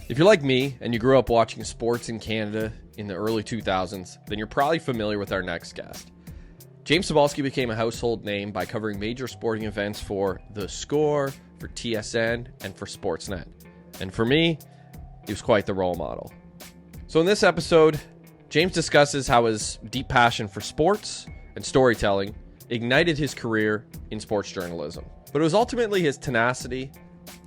If you're like me and you grew up watching sports in Canada in the early 2000s, then you're probably familiar with our next guest. James Cybulski became a household name by covering major sporting events for The Score, for TSN, and for Sportsnet. And for me, he was quite the role model. So in this episode, James discusses how his deep passion for sports and storytelling ignited his career in sports journalism. But it was ultimately his tenacity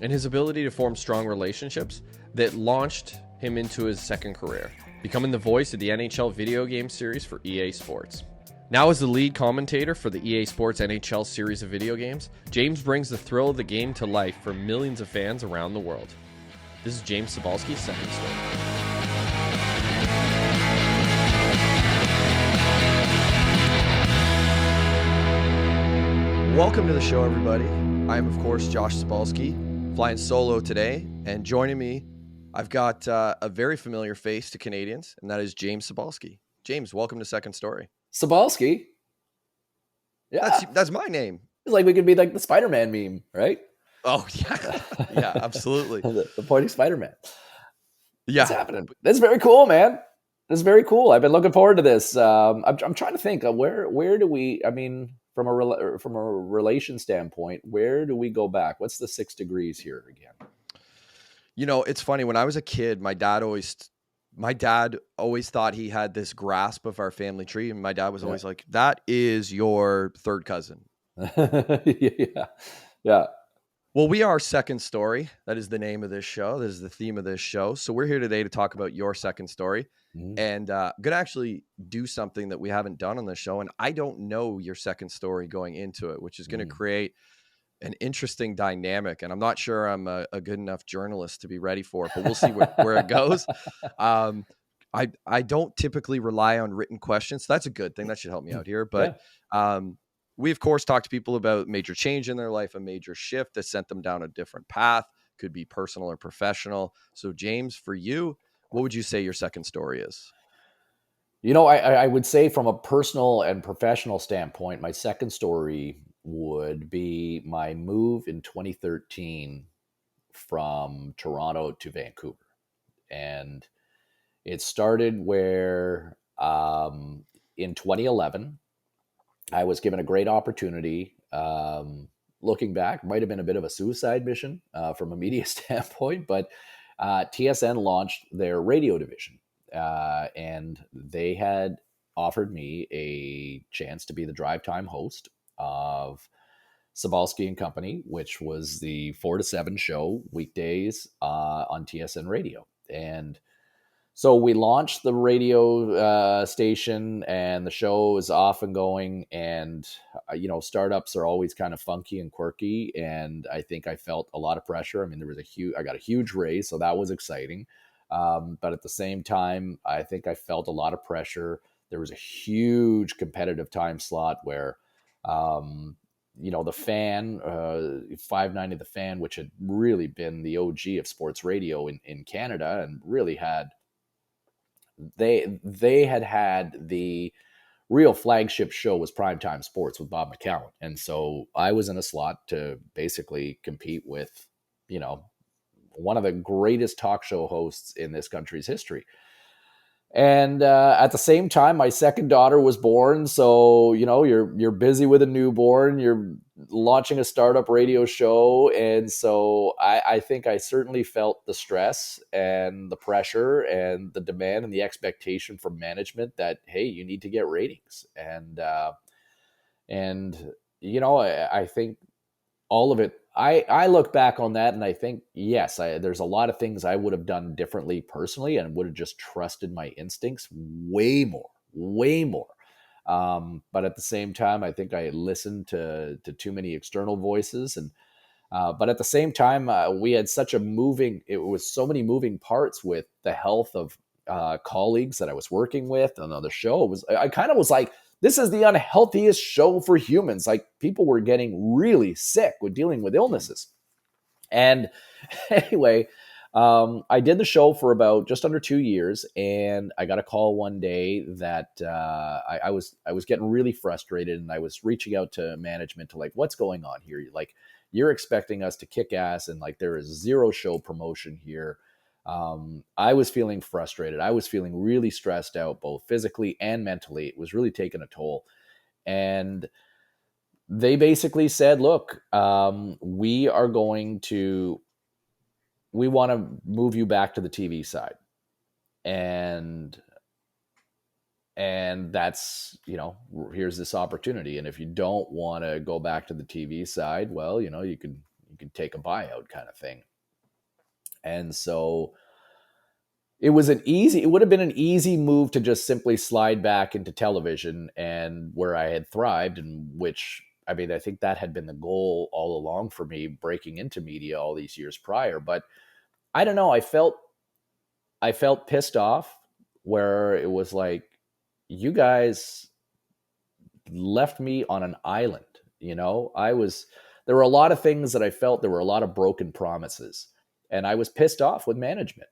and his ability to form strong relationships that launched him into his second career, becoming the voice of the NHL video game series for EA Sports. Now as the lead commentator for the EA Sports NHL series of video games, James brings the thrill of the game to life for millions of fans around the world. This is James Cybulski's second story. Welcome to the show, everybody. I am, of course, Josh Cybulski, flying solo today, and joining me, I've got a very familiar face to Canadians, and that is James Cybulski. James, welcome to Second Story. Cybulski? Yeah. That's my name. It's like we could be like the Spider-Man meme, right? Oh, yeah. Yeah, absolutely. the pointing Spider-Man. Yeah. What's happening? That's very cool, man. That's very cool. I've been looking forward to this. I'm trying to think, where do we, I mean, from a relation standpoint, where do we go back? What's the 6 degrees here again? You know, it's funny. When I was a kid, my dad always thought he had this grasp of our family tree. And my dad was always like, that is your third cousin. Yeah. Well, we are Second Story. That is the name of this show. This is the theme of this show. So we're here today to talk about your second story. Mm-hmm. And I'm going to actually do something that we haven't done on this show. And I don't know your second story going into it, which is going to create an interesting dynamic. And I'm not sure I'm a good enough journalist to be ready for it, but we'll see where it goes. I don't typically rely on written questions. So that's a good thing. That should help me out here. But we, of course, talk to people about major change in their life, a major shift that sent them down a different path. Could be personal or professional. So, James, for you, what would you say your second story is? You know, I would say from a personal and professional standpoint, my second story would be my move in 2013 from Toronto to Vancouver. And it started where in 2011, I was given a great opportunity. Looking back, might have been a bit of a suicide mission from a media standpoint, but TSN launched their radio division. And they had offered me a chance to be the drive time host of Cybulski and Company, which was the 4 to 7 show weekdays on TSN radio. And so we launched the radio station, and the show is off and going. And, startups are always kind of funky and quirky. And I think I felt a lot of pressure. I mean, I got a huge raise, so that was exciting. But at the same time, I think I felt a lot of pressure. There was a huge competitive time slot where, the Fan, 590 The Fan, which had really been the OG of sports radio in Canada, and really had, they had the real flagship show was Primetime Sports with Bob McCown. And so I was in a slot to basically compete with, one of the greatest talk show hosts in this country's history. And at the same time, my second daughter was born. So, you're busy with a newborn, you're launching a startup radio show. And so I think I certainly felt the stress and the pressure and the demand and the expectation from management that, hey, you need to get ratings. And I think all of it, I look back on that and I think, yes, there's a lot of things I would have done differently personally and would have just trusted my instincts way more. But at the same time, I think I listened to too many external voices. But at the same time, we had it was so many moving parts with the health of colleagues that I was working with on the show. I kind of was like, this is the unhealthiest show for humans. Like, people were getting really sick with dealing with illnesses. And anyway, I did the show for about just under 2 years, and I got a call one day that I was getting really frustrated, and I was reaching out to management to, like, what's going on here? Like, you're expecting us to kick ass, and like there is zero show promotion here. I was feeling frustrated. I was feeling really stressed out, both physically and mentally. It was really taking a toll. And they basically said, look, we want to move you back to the TV side. And that's, here's this opportunity. And if you don't want to go back to the TV side, well, you can take a buyout kind of thing. And so it would have been an easy move to just simply slide back into television, and where I had thrived, and which, I mean, I think that had been the goal all along for me, breaking into media all these years prior. But I don't know, I felt pissed off, where it was like, you guys left me on an island. There were a lot of things that I felt, there were a lot of broken promises, and I was pissed off with management.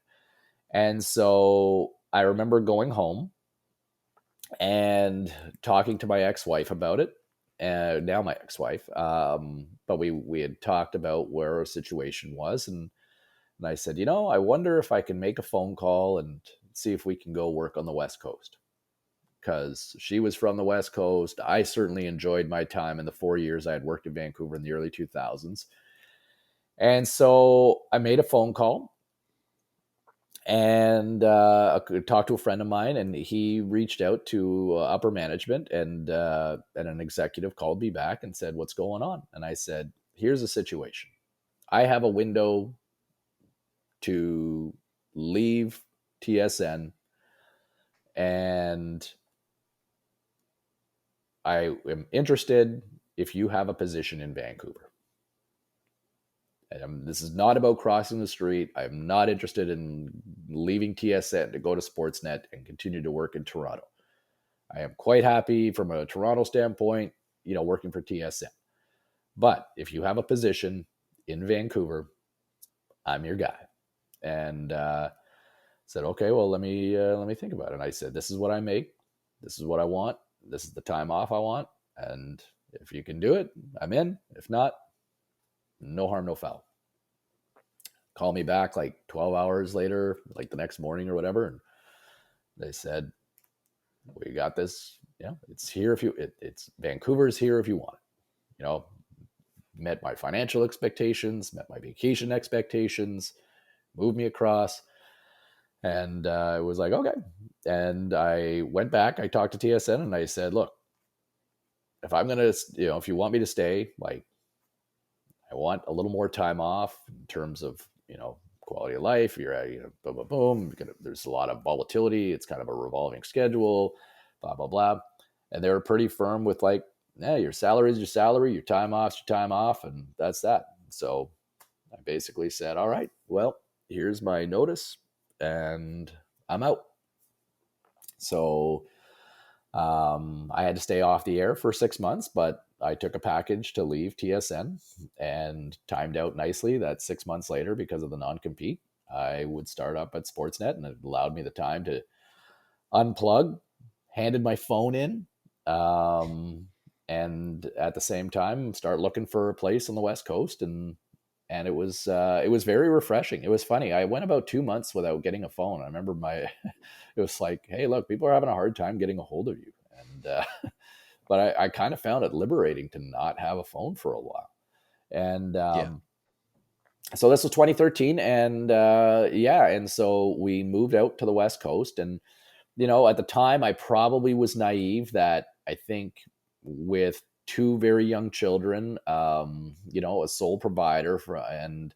And so I remember going home and talking to my ex-wife about it, now my ex-wife. But we had talked about where our situation was, and I said, I wonder if I can make a phone call and see if we can go work on the West Coast. Because she was from the West Coast. I certainly enjoyed my time in the 4 years I had worked in Vancouver in the early 2000s. And so I made a phone call and talked to a friend of mine, and he reached out to upper management, and an executive called me back and said, what's going on? And I said, here's the situation. I have a window to leave TSN, and I am interested if you have a position in Vancouver. And this is not about crossing the street. I'm not interested in leaving TSN to go to Sportsnet and continue to work in Toronto. I am quite happy from a Toronto standpoint, working for TSN. But if you have a position in Vancouver, I'm your guy. And said, okay, well, let me think about it. And I said, this is what I make. This is what I want. This is the time off I want. And if you can do it, I'm in. If not, no harm, no foul. Call me back like 12 hours later, like the next morning or whatever. And they said, we got this. It's here if it's Vancouver's here if you want it. Met my financial expectations, met my vacation expectations, moved me across. And it was like, okay. And I went back, I talked to TSN, and I said, look, if I'm going to, if you want me to stay, like, I want a little more time off in terms of, quality of life. You're, boom, boom, boom. There's a lot of volatility. It's kind of a revolving schedule, blah, blah, blah. And they were pretty firm with like, your salary is your salary, your time off's your time off, and that's that. So I basically said, all right, well, here's my notice, and I'm out. So I had to stay off the air for 6 months, but I took a package to leave TSN and timed out nicely that 6 months later, because of the non-compete, I would start up at Sportsnet, and it allowed me the time to unplug, handed my phone in, and at the same time start looking for a place on the West Coast. And it was very refreshing. It was funny. I went about 2 months without getting a phone. I remember it was like, hey, look, people are having a hard time getting a hold of you. And, but I kind of found it liberating to not have a phone for a while. And, so this was 2013, and, and so we moved out to the West Coast. And, at the time I probably was naive that I think with two very young children, a sole provider and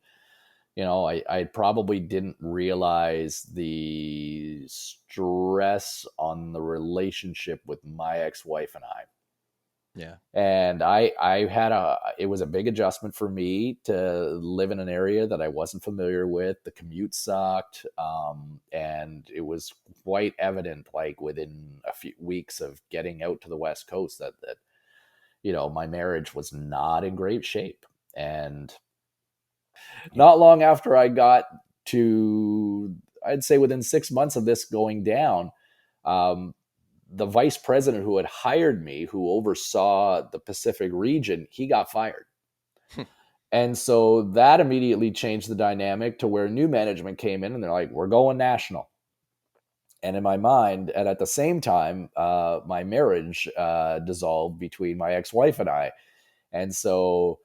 I probably didn't realize the stress on the relationship with my ex-wife and I. Yeah. And it was a big adjustment for me to live in an area that I wasn't familiar with. The commute sucked. And it was quite evident, like within a few weeks of getting out to the West Coast, that my marriage was not in great shape. And not long after I got to, I'd say within 6 months of this going down, the vice president who had hired me, who oversaw the Pacific region, he got fired. And so that immediately changed the dynamic to where new management came in and they're like, we're going national. And in my mind, and at the same time, my marriage dissolved between my ex-wife and I. And so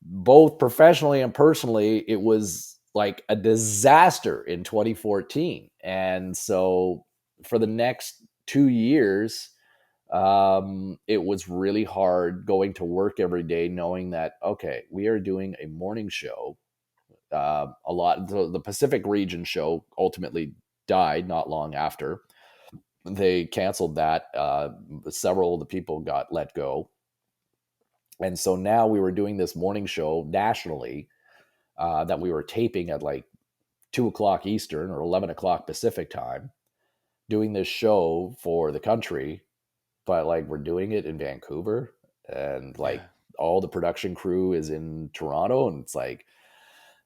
both professionally and personally, it was like a disaster in 2014. And so for the next 2 years, it was really hard going to work every day, knowing that, okay, we are doing a morning show. A lot, the Pacific region show ultimately died not long after. They canceled that. Several of the people got let go. And so now we were doing this morning show nationally that we were taping at like 2 o'clock Eastern or 11 o'clock Pacific time, doing this show for the country. But like we're doing it in Vancouver, and like all the production crew is in Toronto, and it's like,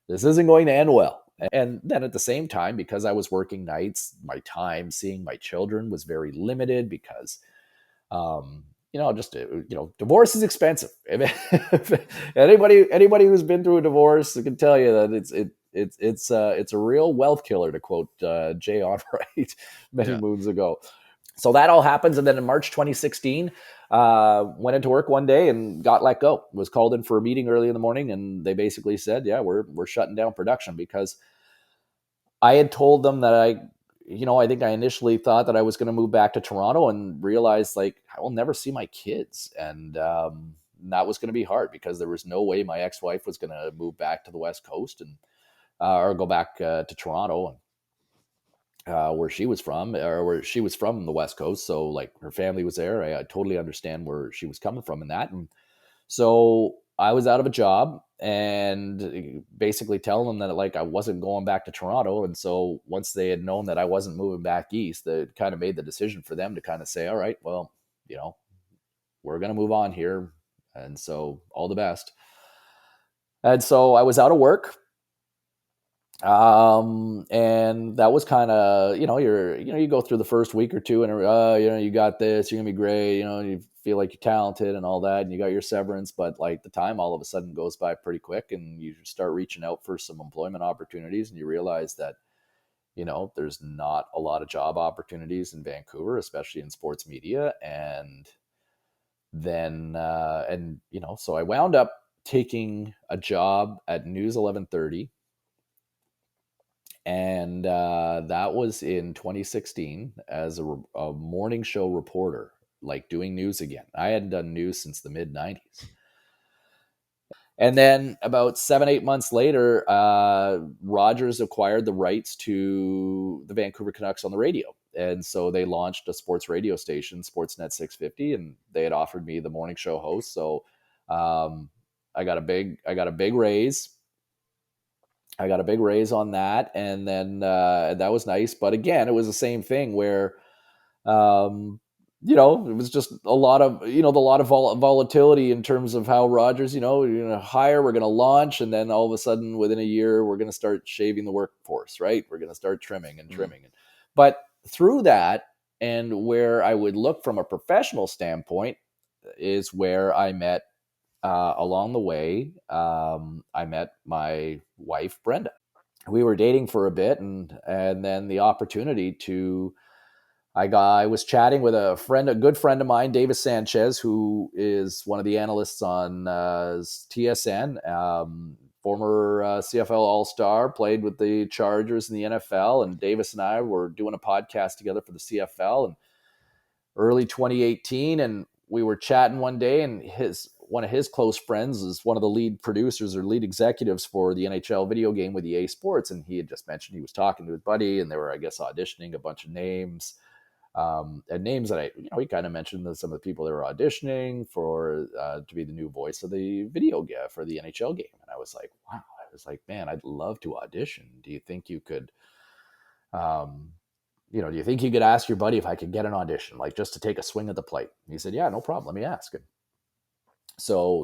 this isn't going to end well. And then at the same time, because I was working nights, my time seeing my children was very limited because, divorce is expensive. Anybody who's been through a divorce can tell you that it's a real wealth killer, to quote Jay Onright many moons ago. So that all happens. And then in March 2016, went into work one day and got let go. Was called in for a meeting early in the morning. And they basically said, yeah, we're shutting down production, because I had told them that I think I initially thought that I was going to move back to Toronto, and realized like I will never see my kids. And that was going to be hard, because there was no way my ex-wife was going to move back to the West Coast and or go back to Toronto, where she was from, or where she was from the West Coast. So like her family was there. I totally understand where she was coming from in that. And so I was out of a job, and basically telling them that like I wasn't going back to Toronto. And so once they had known that I wasn't moving back east, they kind of made the decision for them to kind of say, all right, well, we're going to move on here. And so all the best. And so I was out of work. And that was kind of, you go through the first week or two, and you got this, you're gonna be great, you feel like you're talented and all that, and you got your severance. But like the time all of a sudden goes by pretty quick, and you start reaching out for some employment opportunities, and you realize that, there's not a lot of job opportunities in Vancouver, especially in sports media. And then, so I wound up taking a job at News 1130. And that was in 2016 as a morning show reporter, like doing news again. I hadn't done news since the mid 90s. And then about 7-8 months later, Rogers acquired the rights to the Vancouver Canucks on the radio. And so they launched a sports radio station, Sportsnet 650, and they had offered me the morning show host. So I got a big raise. I got a big raise on that, and then that was nice. But again, it was the same thing where, it was just a lot of, volatility in terms of how Rogers, you're going to hire, we're going to launch, and then all of a sudden, within a year, we're going to start shaving the workforce, right? We're going to start trimming. But through that, and where I would look from a professional standpoint, is where I met. Along the way, I met my wife, Brenda. We were dating for a bit, and then the opportunity I was chatting with a good friend of mine, Davis Sanchez, who is one of the analysts on TSN, former CFL All-Star, played with the Chargers in the NFL. And Davis and I were doing a podcast together for the CFL in early 2018, and we were chatting one day, and one of his close friends is one of the lead producers or lead executives for the NHL video game with EA Sports. And he had just mentioned he was talking to his buddy, and they were, I guess, auditioning a bunch of names, and names that he kind of mentioned that some of the people they were auditioning for to be the new voice of the video game for the NHL game. And I was like, wow. I was like, man, I'd love to audition. Do you think you could, do you think you could ask your buddy if I could get an audition, like just to take a swing at the plate? And he said, yeah, no problem. Let me ask him. So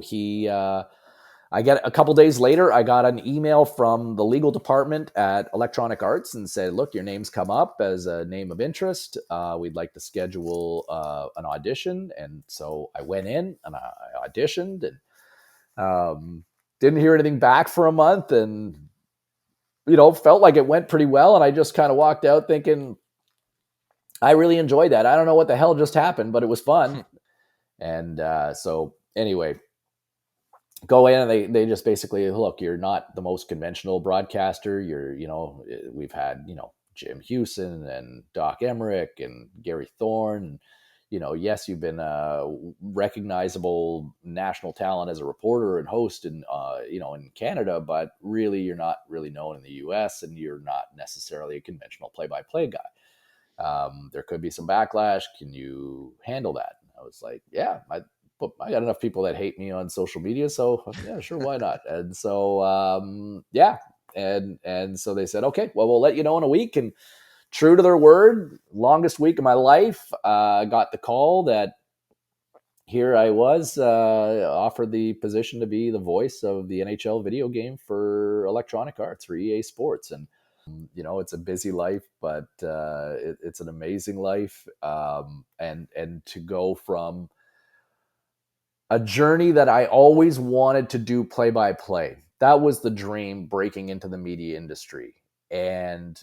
I get a couple days later, I got an email from the legal department at Electronic Arts and said, look, your name's come up as a name of interest. We'd like to schedule an audition. And so I went in and I auditioned, and didn't hear anything back for a month, and felt like it went pretty well. And I just kind of walked out thinking, I really enjoyed that. I don't know what the hell just happened, but it was fun. And so anyway, go in and they just basically, look, you're not the most conventional broadcaster. We've had, Jim Hewson and Doc Emmerich and Gary Thorne. And, yes, you've been a recognizable national talent as a reporter and host in Canada, but really you're not really known in the US, and you're not necessarily a conventional play-by-play guy. There could be some backlash. Can you handle that? And I was like, yeah, I got enough people that hate me on social media, so yeah, sure, why not? And so, yeah. And so they said, okay, well, we'll let you know in a week. And true to their word, longest week of my life, got the call that here I was, offered the position to be the voice of the NHL video game for Electronic Arts, for EA Sports. And, it's a busy life, but it's an amazing life. And to go from a journey that I always wanted to do play-by-play. That was the dream, breaking into the media industry. And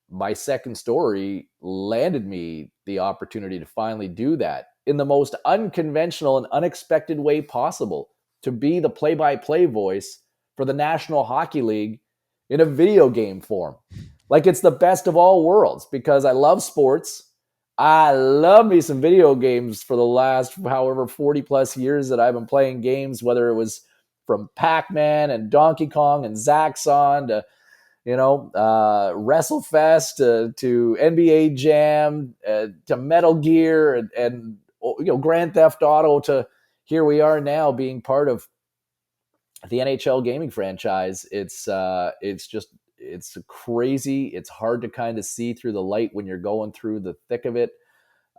my second story landed me the opportunity to finally do that in the most unconventional and unexpected way possible, to be the play-by-play voice for the National Hockey League in a video game form. Like, it's the best of all worlds, because I love sports. I love me some video games for the last however 40 plus years that I've been playing games, whether it was from Pac-Man and Donkey Kong and Zaxxon to, WrestleFest to NBA Jam to Metal Gear and Grand Theft Auto, to here we are now being part of the NHL gaming franchise. It's crazy. It's hard to kind of see through the light when you're going through the thick of it.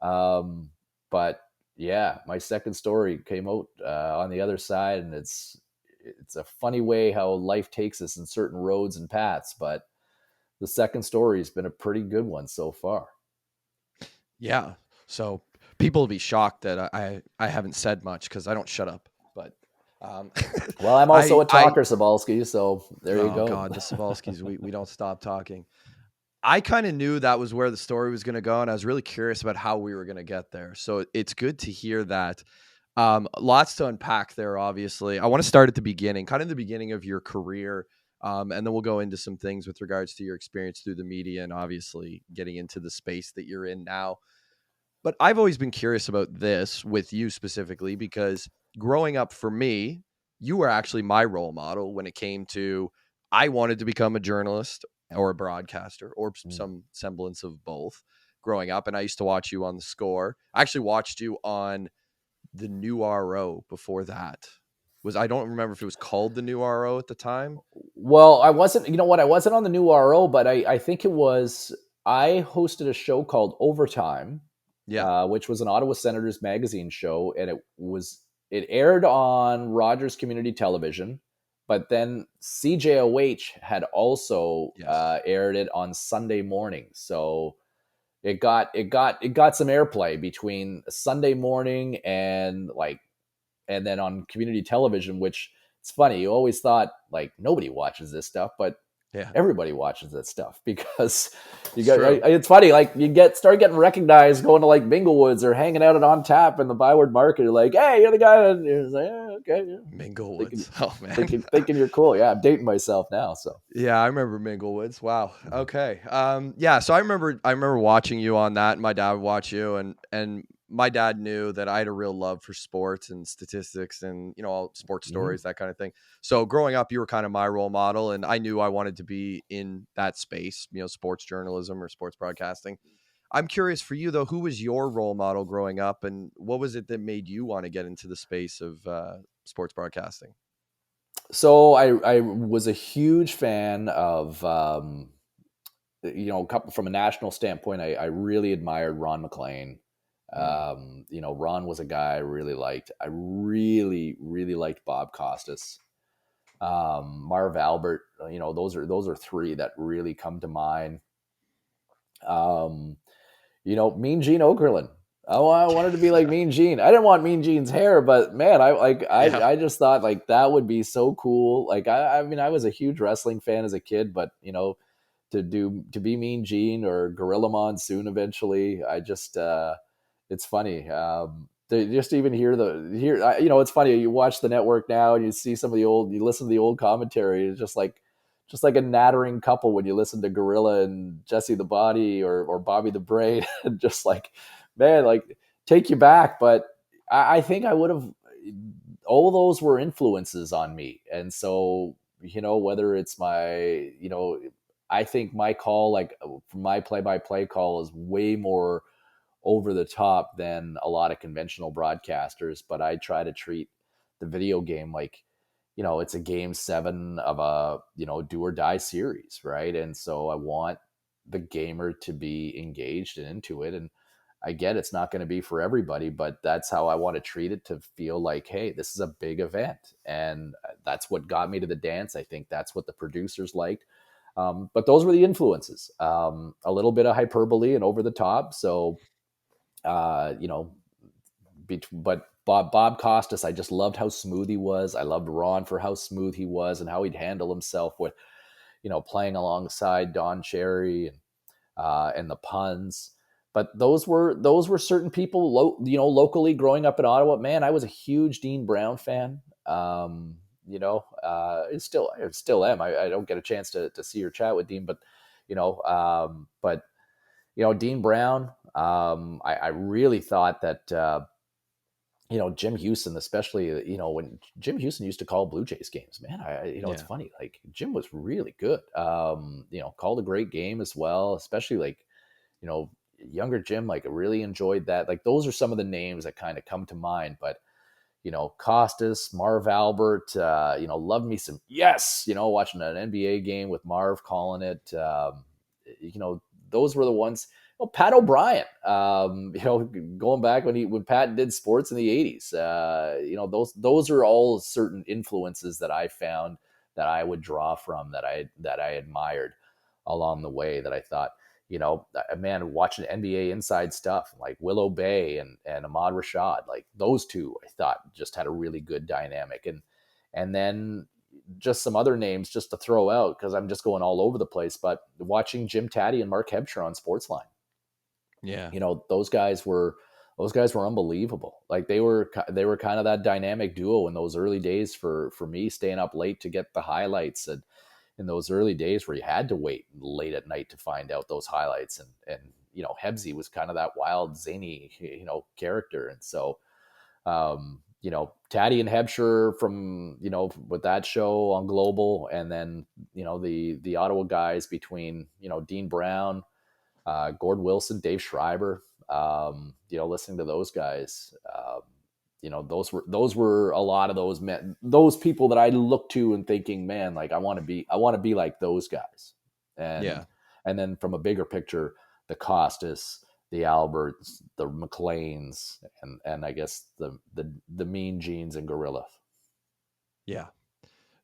But yeah, my second story came out on the other side, and it's a funny way how life takes us in certain roads and paths. But the second story has been a pretty good one so far. Yeah. So people will be shocked that I haven't said much, because I don't shut up. But well, I'm also a talker, Cybulski, so there you go. Oh God, the Cybulskis, we don't stop talking. I kind of knew that was where the story was going to go, and I was really curious about how we were going to get there. So it's good to hear that. Lots to unpack there, obviously. I want to start at the beginning, kind of the beginning of your career, and then we'll go into some things with regards to your experience through the media and obviously getting into the space that you're in now. But I've always been curious about this with you specifically, because growing up for me, you were actually my role model when it came to, I wanted to become a journalist or a broadcaster or some semblance of both growing up. And I used to watch you on The Score. I actually watched you on the New RO before that. I don't remember if it was called the New RO at the time. Well, I wasn't, I wasn't on the New RO, but I think it was, I hosted a show called Overtime. Yeah, which was an Ottawa Senators magazine show, and it aired on Rogers Community Television, but then CJOH had also aired it on Sunday morning. So it got some airplay between Sunday morning and then on community television, which it's funny. You always thought like nobody watches this stuff, but everybody watches that stuff, because it's funny. Like, you start getting recognized going to like Minglewoods or hanging out at On Tap in the Byward Market. You're like, hey, you're the guy. And you're like, yeah, okay, yeah. Minglewoods. Oh man, thinking you're cool. Yeah, I'm dating myself now. So yeah, I remember Minglewoods. Wow. Okay. Yeah. So I remember watching you on that, and my dad would watch you, and my dad knew that I had a real love for sports and statistics and, sports stories, that kind of thing. So growing up, you were kind of my role model, and I knew I wanted to be in that space, sports journalism or sports broadcasting. I'm curious for you though, who was your role model growing up, and what was it that made you want to get into the space of sports broadcasting? So I was a huge fan of, couple from a national standpoint. I really admired Ron McLean. Ron was a guy I really liked. I really, really liked Bob Costas, Marv Albert. Those are three that really come to mind. Mean Gene Okerlund. I wanted to be like Mean Gene. I didn't want Mean Gene's hair, but man, Yeah. I just thought like that would be so cool. Like I mean, I was a huge wrestling fan as a kid, but to be Mean Gene or Gorilla Monsoon eventually, I just it's funny. To just even it's funny. You watch the network now and you see you listen to the old commentary. It's just like a nattering couple when you listen to Gorilla and Jesse the Body or Bobby the Brain, and just like, man, like take you back. But I think I would have. All those were influences on me, and so whether it's I think my call, like my play-by-play call, is way more over the top than a lot of conventional broadcasters. But I try to treat the video game like, it's a game 7 of a, do or die series, right? And so I want the gamer to be engaged and into it. And I get it's not going to be for everybody, but that's how I want to treat it, to feel like, hey, this is a big event. And that's what got me to the dance. I think that's what the producers liked. But those were the influences. A little bit of hyperbole and over the top. So, uh, you know, but Bob Costas, I just loved how smooth he was. I loved Ron for how smooth he was and how he'd handle himself with, playing alongside Don Cherry and the puns. But those were certain people, locally growing up in Ottawa. Man, I was a huge Dean Brown fan. I still am. I don't get a chance to see or chat with Dean, but Dean Brown. I really thought that Jim Houston, especially when Jim Houston used to call Blue Jays games. Man, it's Yeah. funny. Like Jim was really good. Called a great game as well, especially like you know younger Jim. Like I really enjoyed that. Like those are some of the names that kind of come to mind. But Costas, Marv Albert, loved me some. Yes, watching an NBA game with Marv calling it. Those were the ones. Pat O'Brien, going back when Pat did sports in the '80s. Those are all certain influences that I found that I would draw from, that I admired along the way. That I thought, man, watching NBA inside stuff like Willow Bay and Ahmad Rashad, like those two, I thought just had a really good dynamic. And then just some other names just to throw out, because I'm just going all over the place. But watching Jim Taddy and Mark Hebscher on Sportsline, Yeah. those guys were unbelievable. Like they were kind of that dynamic duo in those early days for me, staying up late to get the highlights, and in those early days where you had to wait late at night to find out those highlights. And Hebsy was kind of that wild, zany, character. And so, Taddy and Hebscher from, with that show on Global, and then, the Ottawa guys between, Dean Brown, Gord Wilson, Dave Schreiber, listening to those guys, those were a lot of those men, those people that I look to and thinking, man, like I want to be like those guys. And Yeah. and then from a bigger picture, the Costas, the Alberts, the McLeans, and I guess the Mean Genes and Gorilla. Yeah.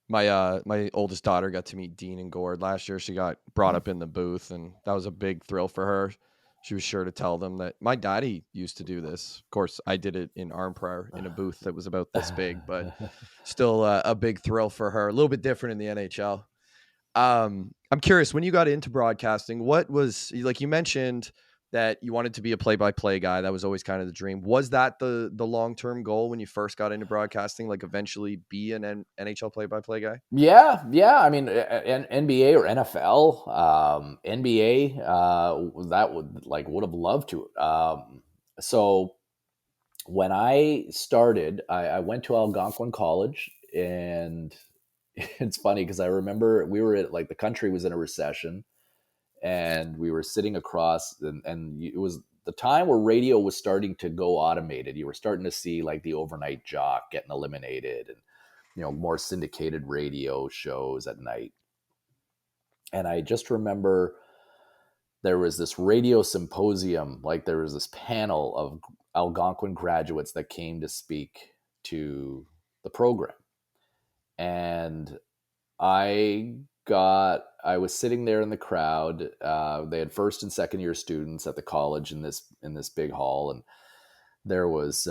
My oldest daughter got to meet Dean and Gord last year. She got brought up in the booth, and that was a big thrill for her. She was sure to tell them that my daddy used to do this. Of course, I did it in arm prayer in a booth that was about this big, but still a big thrill for her. A little bit different in the NHL. I'm curious, when you got into broadcasting, what was, like you mentioned that you wanted to be a play-by-play guy. That was always kind of the dream. Was that the long-term goal when you first got into broadcasting, like eventually be an NHL play-by-play guy? Yeah, yeah. I mean, NBA or NFL, NBA, that would have loved to. So when I started, I went to Algonquin College, and it's funny because I remember we were at, like, the country was in a recession, and we were sitting across, and it was the time where radio was starting to go automated. You were starting to see like the overnight jock getting eliminated, and more syndicated radio shows at night. And I just remember there was this radio symposium, like there was this panel of Algonquin graduates that came to speak to the program. And I was sitting there in the crowd. They had first and second year students at the college in this big hall. And There was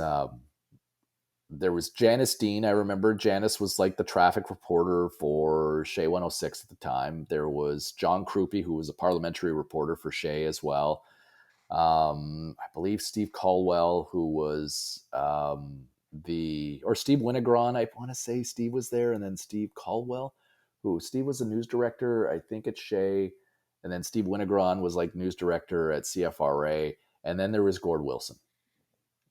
Janice Dean. I remember Janice was like the traffic reporter for Shea 106 at the time. There was John Krupe, who was a parliamentary reporter for Shea as well. I believe Steve Caldwell, who was or Steve Winogron. I want to say Steve was there, and then Steve Caldwell, Steve was the news director, I think, at Shea, and then Steve Winogron was like news director at CFRA, and then there was Gord Wilson,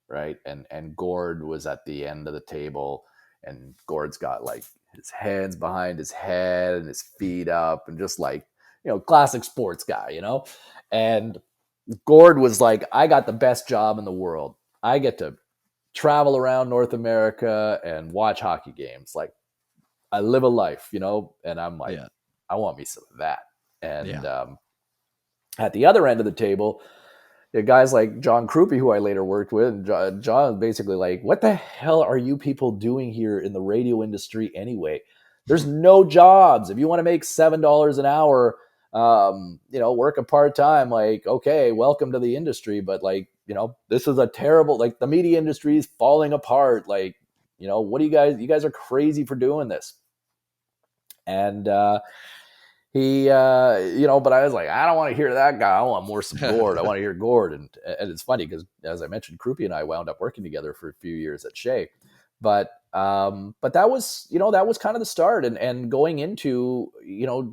right? And Gord was at the end of the table, and Gord's got like his hands behind his head and his feet up, and just like, classic sports guy, and Gord was like, I got the best job in the world. I get to travel around North America and watch hockey games. Like, I live a life, and I'm like, Yeah. I want me some of that. And Yeah. At the other end of the table, guys like John Krupe, who I later worked with, and John basically like, what the hell are you people doing here in the radio industry anyway? There's no jobs. If you want to make $7 an hour, work a part-time, like, okay, welcome to the industry. But like, this is a terrible, like, the media industry is falling apart. Like, what do you guys are crazy for doing this. And, but I was like, I don't want to hear that guy. I want some Gord. I want to hear Gord. And it's funny because, as I mentioned, Krupe and I wound up working together for a few years at Shea. But that was, that was kind of the start. And going into,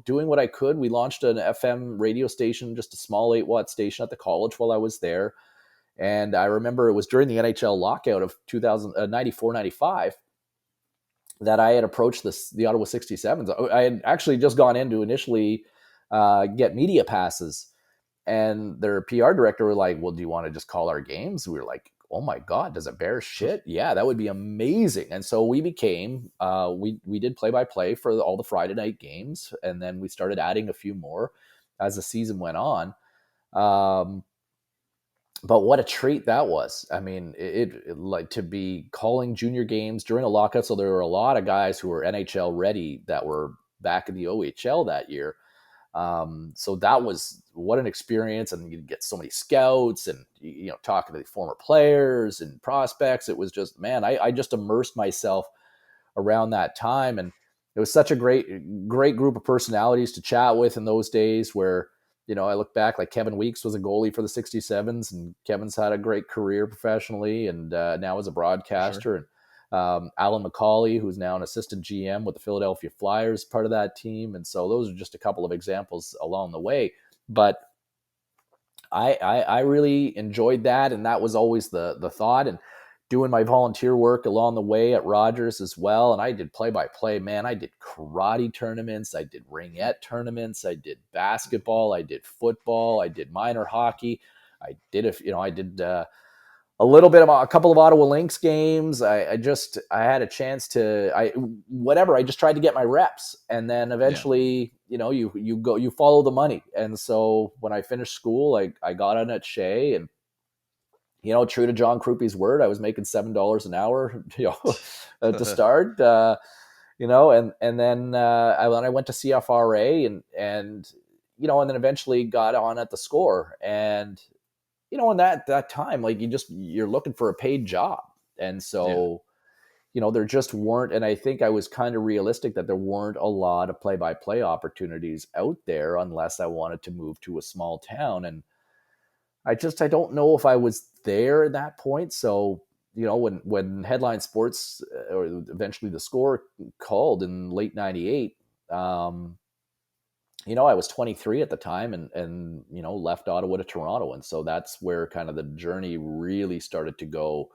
doing what I could, we launched an FM radio station, just a small 8-watt station at the college while I was there. And I remember it was during the NHL lockout of 94-95 that I had approached the Ottawa 67s. I had actually just gone in to initially get media passes, and their PR director were like, well, do you want to just call our games? We were like, oh my God, does it bear shit? Yeah, that would be amazing. And so we became, we did play-by-play for all the Friday night games, and then we started adding a few more as the season went on. But what a treat that was. I mean, it like to be calling junior games during a lockout. So there were a lot of guys who were NHL ready that were back in the OHL that year. So that was, what an experience. And you get so many scouts and, talking to the former players and prospects. It was just, man, I just immersed myself around that time. And it was such a great group of personalities to chat with in those days where, I look back, like Kevin Weeks was a goalie for the 67s, and Kevin's had a great career professionally, and now as a broadcaster. Sure. And Alan McCauley, who's now an assistant GM with the Philadelphia Flyers, part of that team. And so those are just a couple of examples along the way. But I really enjoyed that, and that was always the thought. And doing my volunteer work along the way at Rogers as well. And I did play-by-play, man. I did karate tournaments. I did ringette tournaments. I did basketball. I did football. I did minor hockey. I did a little bit of a couple of Ottawa Lynx games. I had a chance to, I just tried to get my reps. And then eventually, you follow the money. And so when I finished school, I got on at Shea, and true to John Krupe's word, I was making $7 an hour, to start, and then I went to CFRA and and then eventually got on at the Score. And, in that time, like, you're looking for a paid job. And so, there just weren't, and I think I was kind of realistic that there weren't a lot of play-by-play opportunities out there unless I wanted to move to a small town. And I don't know if I was there at that point. So, when Headline Sports, or eventually the Score, called in late 98, I was 23 at the time, and left Ottawa to Toronto. And so that's where kind of the journey really started to go,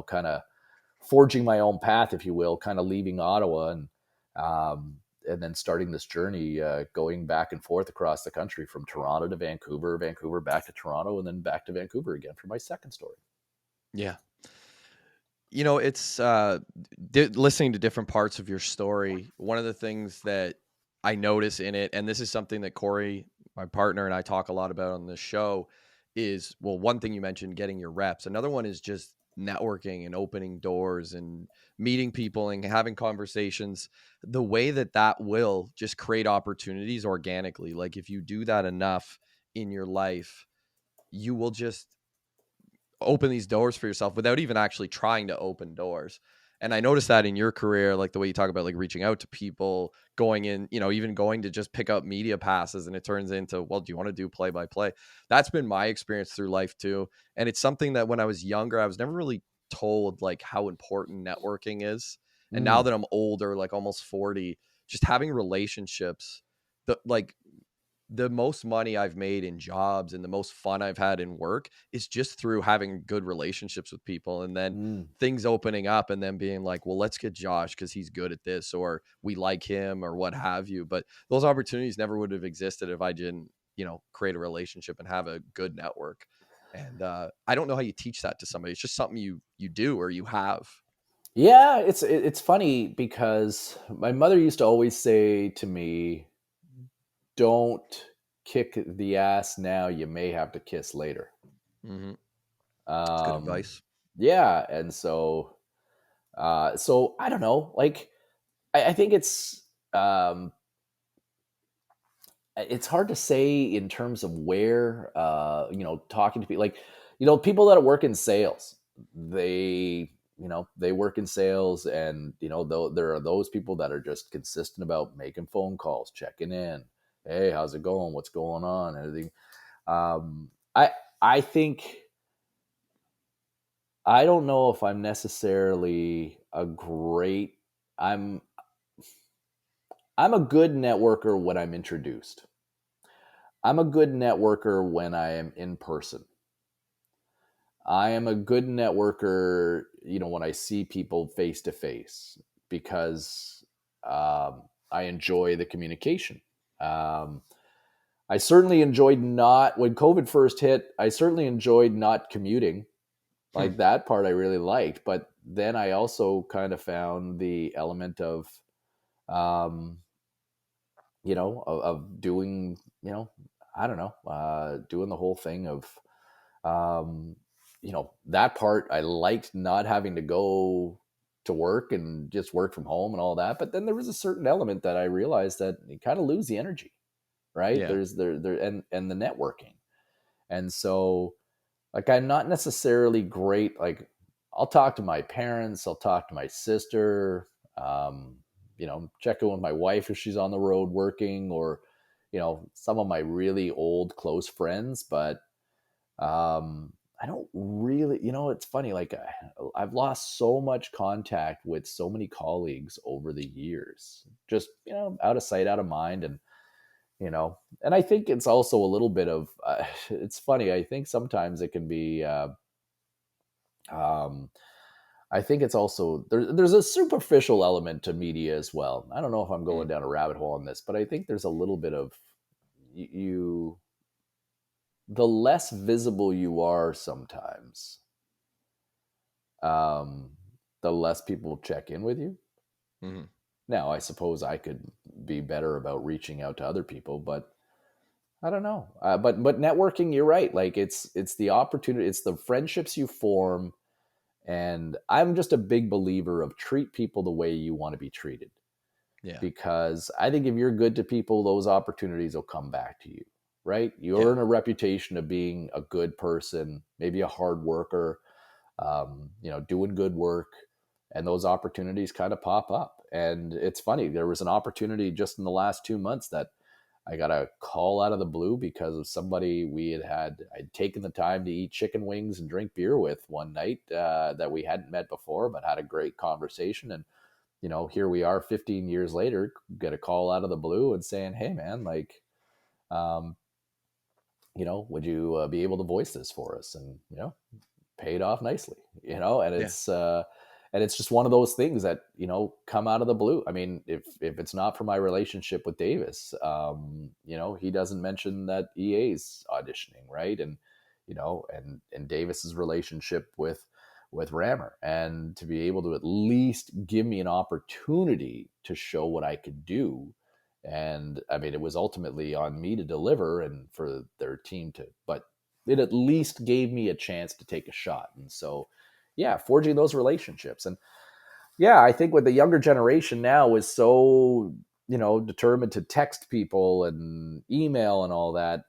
kind of forging my own path, if you will, kind of leaving Ottawa and then starting this journey, going back and forth across the country from Toronto to Vancouver, Vancouver back to Toronto, and then back to Vancouver again for my second story. Yeah. It's listening to different parts of your story. One of the things that I notice in it, and this is something that Corey, my partner, and I talk a lot about on this show, is, well, one thing you mentioned, getting your reps. Another one is just networking and opening doors and meeting people and having conversations. The way that will just create opportunities organically. Like, if you do that enough in your life, you will just open these doors for yourself without even actually trying to open doors. And I noticed that in your career, like the way you talk about like reaching out to people, going in, even going to just pick up media passes and it turns into, well, do you want to do play by play? That's been my experience through life too. And it's something that when I was younger, I was never really told like how important networking is. And now Mm, that I'm older, like almost 40, just having relationships, the most money I've made in jobs and the most fun I've had in work is just through having good relationships with people, and then mm. things opening up and then being like, well, let's get Josh because he's good at this, or we like him, or what have you. But those opportunities never would have existed if I didn't, create a relationship and have a good network. And I don't know how you teach that to somebody. It's just something you do or you have. Yeah, it's funny because my mother used to always say to me, "Don't kick the ass now. You may have to kiss later." Mm-hmm. It's good Um, advice. yeah, and so I don't know. Like, I think it's hard to say in terms of where talking to people, like, people that work in sales, they they work in sales, and though there are those people that are just consistent about making phone calls, checking in, hey, how's it going, what's going on, everything. Um i i think, I don't know if I'm necessarily a great, i'm I'm a good networker when I'm introduced. I'm a good networker when I am in person. I am a good networker, when I see people face to face, because I enjoy the communication. Um, I certainly enjoyed not, when COVID first hit, I certainly enjoyed not commuting. Hmm. Like, that part I really liked. But then I also kind of found the element of, um, of doing, I don't know, doing the whole thing of, um, that part I liked, not having to go to work and just work from home and all that. But then there was a certain element that I realized that you kind of lose the energy, right? Yeah. There and the networking. And so, like, I'm not necessarily great. Like, I'll talk to my parents, I'll talk to my sister, um, check in with my wife if she's on the road working, or, some of my really old close friends. But I don't really, it's funny. Like, I've lost so much contact with so many colleagues over the years, just, out of sight, out of mind. And I think it's also a little bit of, it's funny. I think sometimes it can be, um, I think it's also, there's a superficial element to media as well. I don't know if I'm going Mm. down a rabbit hole on this, but I think there's a little bit of, you, the less visible you are sometimes, um, the less people check in with you. Hmm. Now, I suppose I could be better about reaching out to other people, but I don't know. But networking, you're right. Like, it's the opportunity, it's the friendships you form, and I'm just a big believer of treat people the way you want to be treated, Yeah. because I think if you're good to people, those opportunities will come back to you. Right? You Yeah. earn a reputation of being a good person, maybe a hard worker, doing good work, and those opportunities kind of pop up. And it's funny, there was an opportunity just in the last 2 months that I got a call out of the blue because of somebody I'd taken the time to eat chicken wings and drink beer with one night, that we hadn't met before, but had a great conversation. And, here we are 15 years later, get a call out of the blue and saying, hey man, like, um, would you be able to voice this for us? And, paid off nicely, and Yeah. it's just one of those things that, come out of the blue. I mean, if it's not for my relationship with Davis, he doesn't mention that EA's auditioning, right? And, and Davis's relationship with Rammer, and to be able to at least give me an opportunity to show what I could do. And I mean, it was ultimately on me to deliver and for their team to, but it at least gave me a chance to take a shot. And so, yeah, forging those relationships. And yeah, I think with the younger generation now is so, determined to text people and email and all that,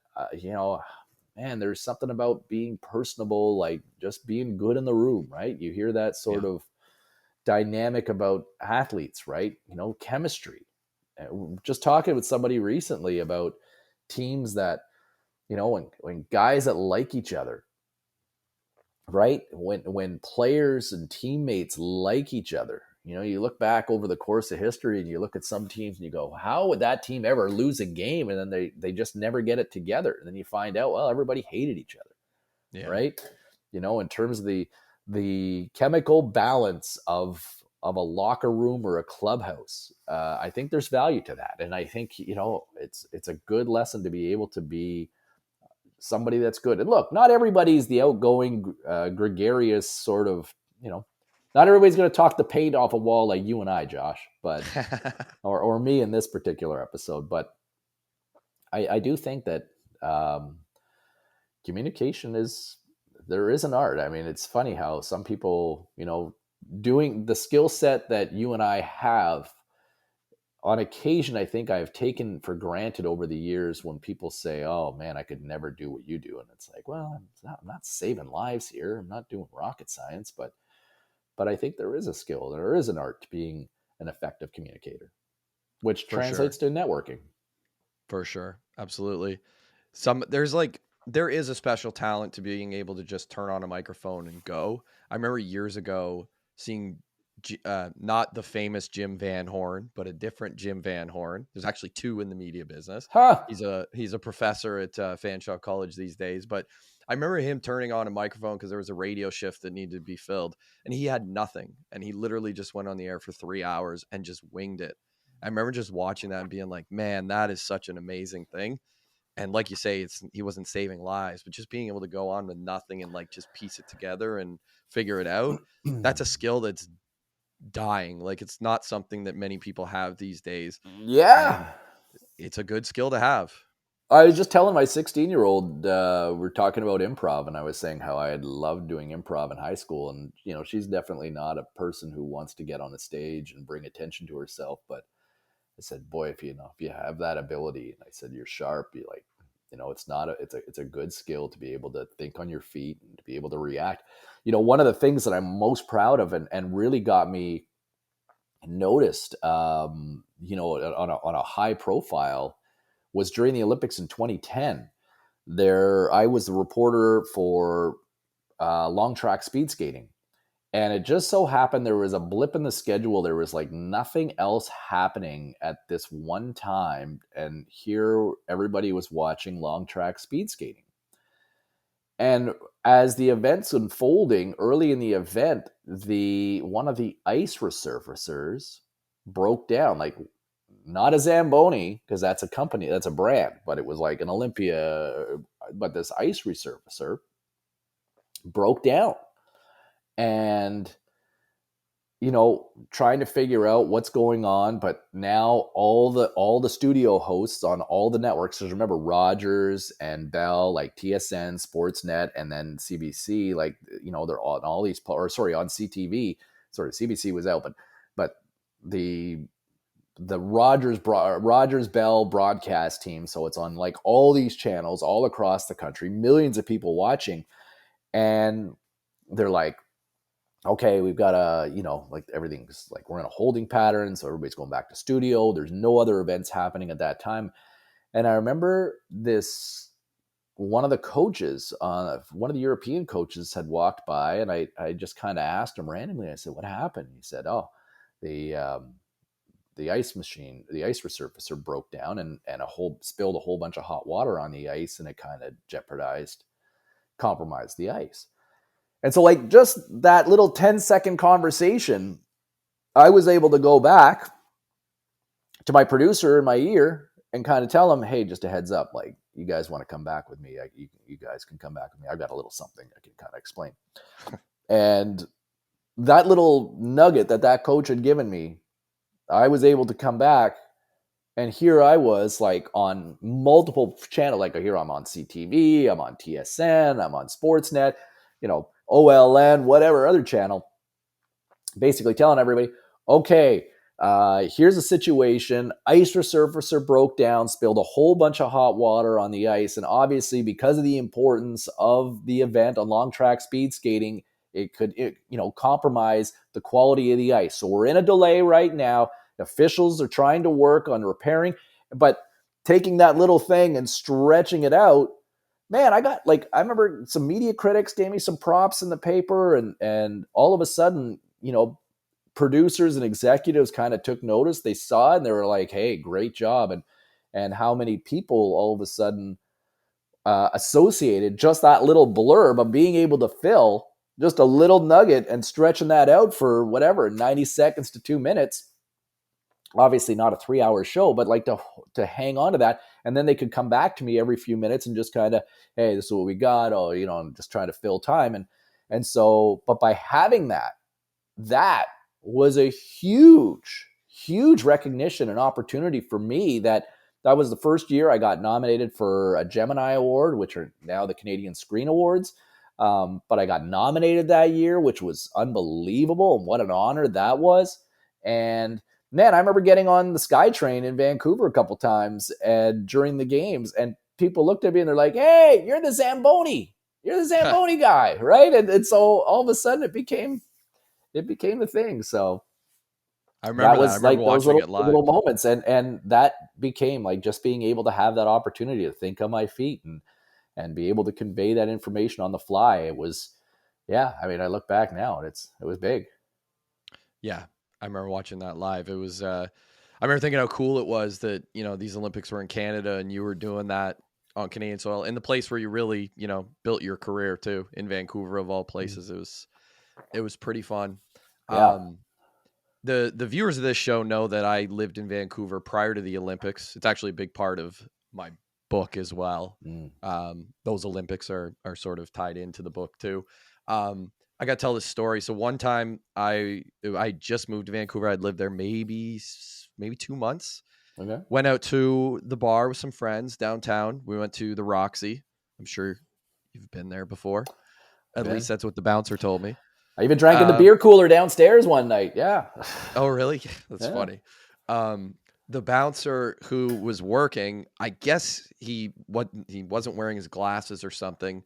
man, there's something about being personable, like just being good in the room, right? You hear that sort of dynamic about athletes, right? Chemistry. Just talking with somebody recently about teams that, when guys that like each other, right? When players and teammates like each other, you look back over the course of history and you look at some teams and you go, how would that team ever lose a game? And then they just never get it together. And then you find out, well, everybody hated each other, right? In terms of the chemical balance of a locker room or a clubhouse, I think there's value to that. And I think, it's a good lesson to be able to be somebody that's good. And look, not everybody's the outgoing, gregarious sort of, not everybody's going to talk the paint off a wall like you and I, Josh, but, or me in this particular episode. But I do think that communication there is an art. I mean, it's funny how some people, doing the skill set that you and I have, on occasion, I think I've taken for granted over the years when people say, oh man, I could never do what you do. And it's like, well, I'm not saving lives here. I'm not doing rocket science, but I think there is a skill, there is an art to being an effective communicator, which translates to networking. For sure. Absolutely. There is a special talent to being able to just turn on a microphone and go. I remember years ago seeing not the famous Jim Van Horn, but a different Jim Van Horn. There's actually two in the media business. Huh. He's a professor at Fanshawe College these days, but I remember him turning on a microphone because there was a radio shift that needed to be filled, and he had nothing, and he literally just went on the air for 3 hours and just winged it. I remember just watching that and being like, man, that is such an amazing thing. And like you say, he wasn't saving lives, but just being able to go on with nothing and like just piece it together and figure it out. That's a skill that's dying. Like, it's not something that many people have these days. Yeah. And it's a good skill to have. I was just telling my 16-year-old, we're talking about improv, and I was saying how I had loved doing improv in high school. And, she's definitely not a person who wants to get on a stage and bring attention to herself. But I said, boy, if you have that ability, and I said, you're sharp, you like, it's a good skill to be able to think on your feet and to be able to react. One of the things that I'm most proud of and really got me noticed, on a high profile, was during the Olympics in 2010. I was the reporter for long track speed skating. And it just so happened there was a blip in the schedule. There was like nothing else happening at this one time. And here everybody was watching long track speed skating. And as the event's unfolding, early in the event, one of the ice resurfacers broke down, like not a Zamboni, because that's a company, that's a brand, but it was like an Olympia. But this ice resurfacer broke down. And, trying to figure out what's going on. But now all the studio hosts on all the networks, because remember Rogers and Bell, like TSN, Sportsnet, and then CBC, like, they're on all these, on CTV. Sorry, CBC was out, but the Rogers Bell broadcast team. So it's on like all these channels all across the country, millions of people watching. And they're like, okay, we've got like everything's like we're in a holding pattern. So everybody's going back to studio. There's no other events happening at that time. And I remember one of the coaches, one of the European coaches had walked by, and I just kind of asked him randomly. I said, what happened? He said, oh, the ice machine, the ice resurfacer broke down and spilled a whole bunch of hot water on the ice, and it kind of compromised the ice. And so like just that little 10-second conversation, I was able to go back to my producer in my ear and kind of tell him, hey, just a heads up, like, you guys want to come back with me? You guys can come back with me. I've got a little something I can kind of explain. And that little nugget that coach had given me, I was able to come back, and here I was like on multiple channels. Like here I'm on CTV, I'm on TSN, I'm on Sportsnet, OLN, whatever other channel, basically telling everybody, okay, Here's a situation. Ice resurfacer broke down, spilled a whole bunch of hot water on the ice. And obviously, because of the importance of the event on long track speed skating, it could compromise the quality of the ice. So we're in a delay right now. Officials are trying to work on repairing, but taking that little thing and stretching it out, man, I remember some media critics gave me some props in the paper, and all of a sudden, producers and executives kind of took notice. They saw it and they were like, hey, great job. And how many people all of a sudden associated just that little blurb of being able to fill just a little nugget and stretching that out for whatever, 90 seconds to 2 minutes. Obviously not a 3-hour show, but like to hang on to that. And then they could come back to me every few minutes and just kind of, hey, this is what we got. Oh, I'm just trying to fill time. And so, but by having that was a huge, huge recognition and opportunity for me. That was the first year I got nominated for a Gemini Award, which are now the Canadian Screen Awards. But I got nominated that year, which was unbelievable. And what an honor that was. And man, I remember getting on the SkyTrain in Vancouver a couple times and during the games, and people looked at me and they're like, hey, you're the Zamboni. You're the Zamboni guy, right? And so all of a sudden it became the thing. So I remember that. I remember watching it live. Little moments, and that became like just being able to have that opportunity to think on my feet and be able to convey that information on the fly. It was, yeah. I mean, I look back now and it was big. Yeah, I remember watching that live. It was. I remember thinking how cool it was that these Olympics were in Canada and you were doing that on Canadian soil in the place where you really built your career too, in Vancouver of all places. It was pretty fun. Yeah. The viewers of this show know that I lived in Vancouver prior to the Olympics. It's actually a big part of my book as well. Those Olympics are sort of tied into the book too. I got to tell this story. So one time I just moved to Vancouver. I'd lived there maybe 2 months. Okay. Went out to the bar with some friends downtown. We went to the Roxy. I'm sure you've been there before. At least that's what the bouncer told me. I even drank in the beer cooler downstairs one night. Yeah. Oh, really? That's funny. The bouncer who was working, I guess he wasn't wearing his glasses or something,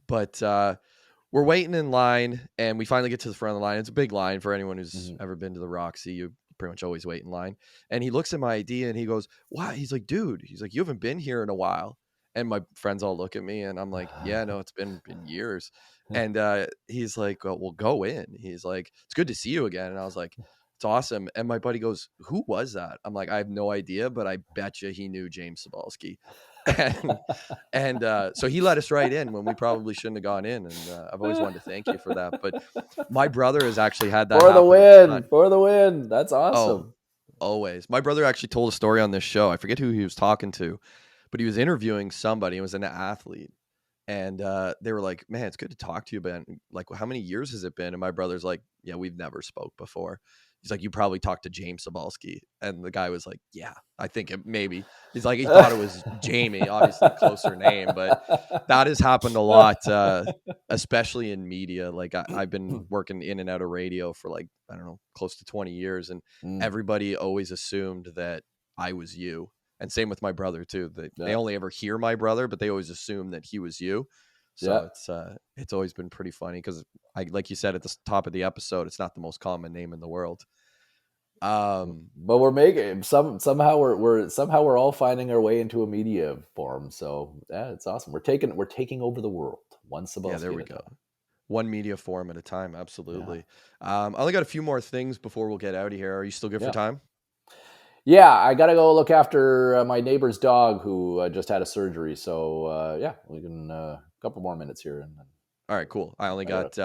but we're waiting in line and we finally get to the front of the line. It's a big line for anyone who's ever been to the Roxy. You pretty much always wait in line. And he looks at my ID and he goes, wow. He's like, dude, you haven't been here in a while. And my friends all look at me and I'm like, yeah, no, it's been years. And he's like, well, we'll go in. He's like, it's good to see you again. And I was like, it's awesome. And my buddy goes, who was that? I'm like, I have no idea, but I bet you he knew James Cybulski. And so he let us right in when we probably shouldn't have gone in. And I've always wanted to thank you for that. But my brother has actually had that for the win. That's awesome. Oh, always. My brother actually told a story on this show. I forget who he was talking to, but he was interviewing somebody. It was an athlete. And they were like, man, it's good to talk to you, Ben. Like, how many years has it been? And my brother's like, yeah, we've never spoke before. He's like, you probably talked to James Cybulski. And the guy was like, yeah, I think it maybe. He's like, he thought it was Jamie, obviously closer name, but that has happened a lot, especially in media. Like I've been working in and out of radio for like, I don't know, close to 20 years. And everybody always assumed that I was you. And same with my brother too. They only ever hear my brother, but they always assume that he was you. So it's always been pretty funny because like you said at the top of the episode, it's not the most common name in the world. But we're making somehow we're all finding our way into a media form. So yeah, it's awesome. We're taking over the world one Cybulski. Yeah, there we go. One media form at a time. Absolutely. Yeah. I only got a few more things before we'll get out of here. Are you still good for time? Yeah, I got to go look after my neighbor's dog who just had a surgery. So, we can a couple more minutes here. And then, all right, cool. I only got...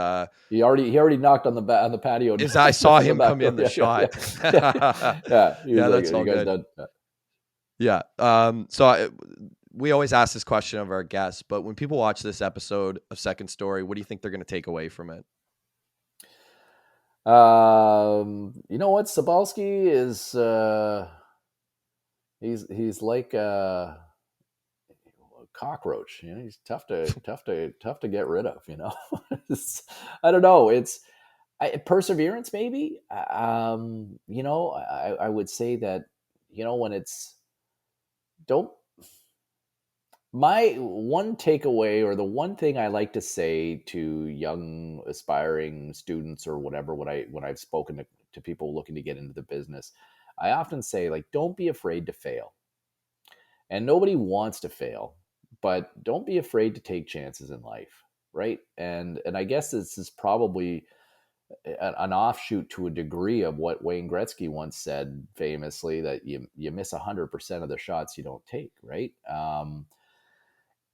He already knocked on the patio. I saw him come in the shot. Yeah, that's all good. Yeah. We always ask this question of our guests, but when people watch this episode of Second Story, what do you think they're going to take away from it? You know what? Cybulski is he's like a cockroach. He's tough to get rid of. I don't know. Perseverance, maybe. I would say that, when it's don't my one takeaway, or the one thing I like to say to young aspiring students or whatever, when I've spoken to people looking to get into the business, I often say, like, don't be afraid to fail. And nobody wants to fail, but don't be afraid to take chances in life, right? And I guess this is probably an offshoot to a degree of what Wayne Gretzky once said famously, that you miss 100% of the shots you don't take, right?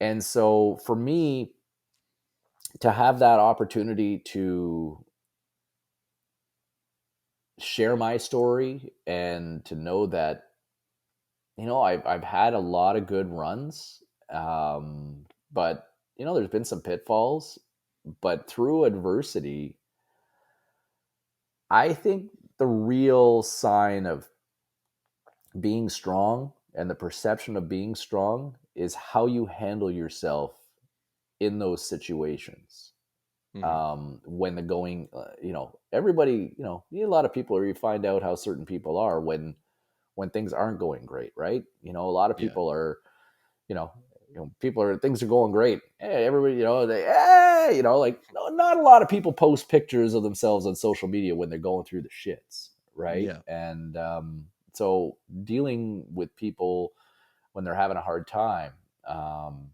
And so for me, to have that opportunity to share my story, and to know that, I've had a lot of good runs, but there's been some pitfalls, but through adversity, I think the real sign of being strong, and the perception of being strong, is how you handle yourself in those situations. Mhm. When the going, everybody, a lot of people, or you find out how certain people are when things aren't going great, right? A lot of Yeah. people are, you know, people are, things are going great. Hey, everybody, hey, like, no, not a lot of people post pictures of themselves on social media when they're going through the shits, right? Yeah. And so dealing with people when they're having a hard time, um,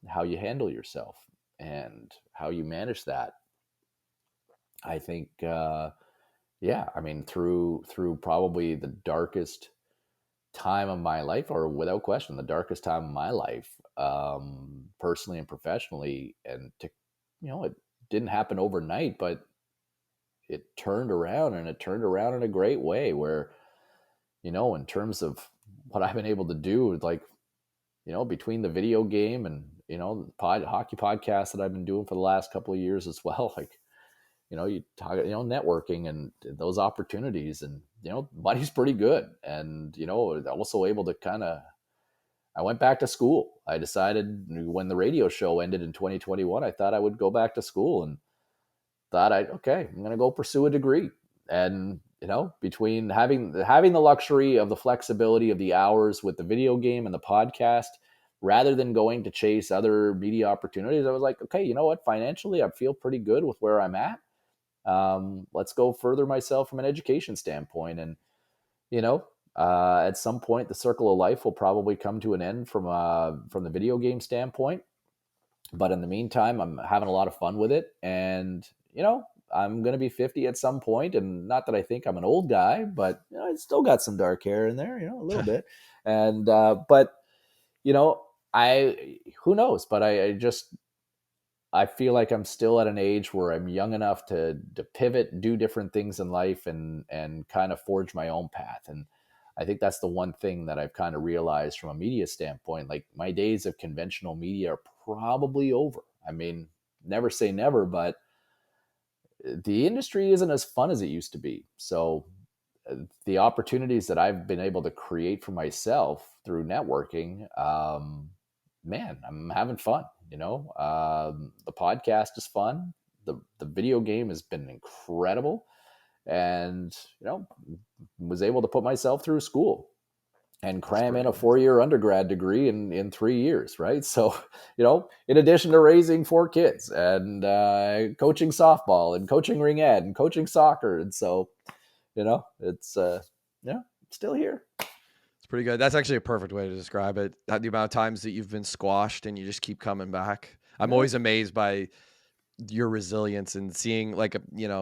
how you handle yourself and how you manage that, I think, yeah, I mean, through probably the darkest time of my life, or without question, the darkest time of my life, personally and professionally. And it didn't happen overnight, but it turned around, and it turned around in a great way, where, in terms of what I've been able to do, like, between the video game and, the hockey podcast that I've been doing for the last couple of years as well, like, you talk, networking and those opportunities, and, money's pretty good. And, also able to kind of, I went back to school. I decided when the radio show ended in 2021, I thought I would go back to school, and thought, okay, I'm going to go pursue a degree. And, between having the luxury of the flexibility of the hours with the video game and the podcast, rather than going to chase other media opportunities, I was like, okay, you know what? Financially, I feel pretty good with where I'm at. Let's go further myself from an education standpoint. And, you know, at some point, the circle of life will probably come to an end from the video game standpoint. But in the meantime, I'm having a lot of fun with it. And, I'm going to be 50 at some point. And not that I think I'm an old guy, but, I still got some dark hair in there, a little bit. And, but, you know, who knows? But I feel like I'm still at an age where I'm young enough to pivot, do different things in life, and kind of forge my own path. And I think that's the one thing that I've kind of realized from a media standpoint. Like, my days of conventional media are probably over. I mean, never say never, but the industry isn't as fun as it used to be. So the opportunities that I've been able to create for myself through networking, man, I'm having fun. The podcast is fun. The video game has been incredible, and was able to put myself through school and That's cram in pretty a amazing. 4-year undergrad degree in 3 years, right? So, in addition to raising 4 kids, and coaching softball, and coaching ring ed, and coaching soccer, and so, it's yeah, still here. It's pretty good. That's actually a perfect way to describe it. The amount of times that you've been squashed and you just keep coming back. I'm Yeah. always amazed by your resilience, and seeing, like,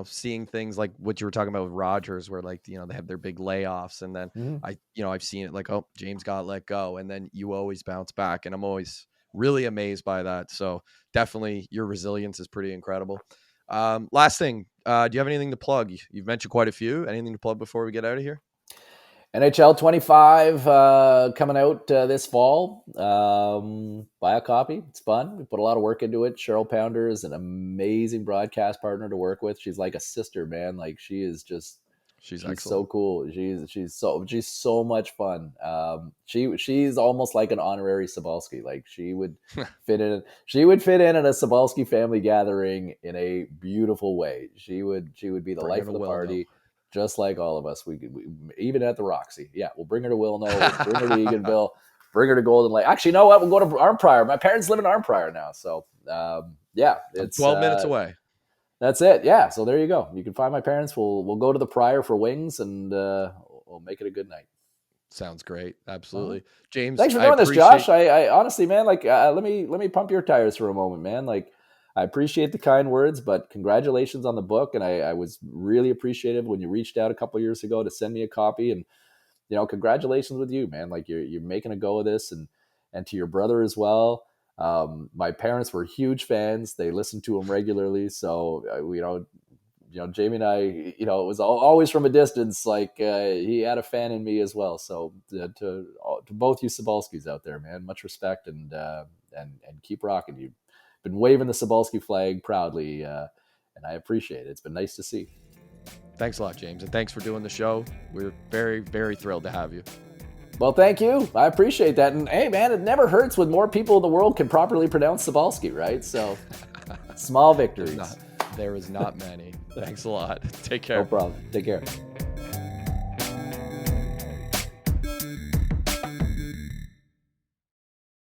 seeing things like what you were talking about with Rogers, where, like, they have their big layoffs, and then Mhm. I've seen it, like, oh, James got let go, and then you always bounce back, and I'm always really amazed by that. So definitely your resilience is pretty incredible. Last thing, do you have anything to plug? You've mentioned quite a few. Anything to plug before we get out of here? NHL 25 coming out this fall. Buy a copy. It's fun. We put a lot of work into it. Cheryl Pounder is an amazing broadcast partner to work with. She's like a sister, man. Like, she is just She's She's excellent. so cool. She's so much fun. She's almost like an honorary Cybulski. Like she would fit in at a Cybulski family gathering in a beautiful way. She would be the Bring her life to of the Wilno. party, just like all of us. We even at the Roxy. Yeah, we'll bring her to Wilno. We'll bring her to Eganville. Bring her to Golden Lake. Actually, you know what? We'll go to Armprior. My parents live in Armprior now, so yeah, it's 12 minutes away. That's it. Yeah. So there you go. You can find my parents. We'll go to the Prior for wings, and we'll make it a good night. Sounds great. Absolutely. James, Thanks for doing this, Josh. I honestly, man, like, let me pump your tires for a moment, man. Like, I appreciate the kind words, but congratulations on the book. And I was really appreciative when you reached out a couple of years ago to send me a copy. And, congratulations with you, man. Like you're making a go of this, and to your brother as well. My parents were huge fans. They listened to him regularly. So, Jamie and I, it was always from a distance. Like he had a fan in me as well. So to both you Cybulskis out there, man, much respect and keep rocking. You've been waving the Cybulski flag proudly, and I appreciate it. It's been nice to see. Thanks a lot, James, and thanks for doing the show. We're very, very thrilled to have you. Well, thank you. I appreciate that. And hey, man, it never hurts when more people in the world can properly pronounce Cybulski, right? So small victories. There is not many. Thanks a lot. Take care. No problem. Take care.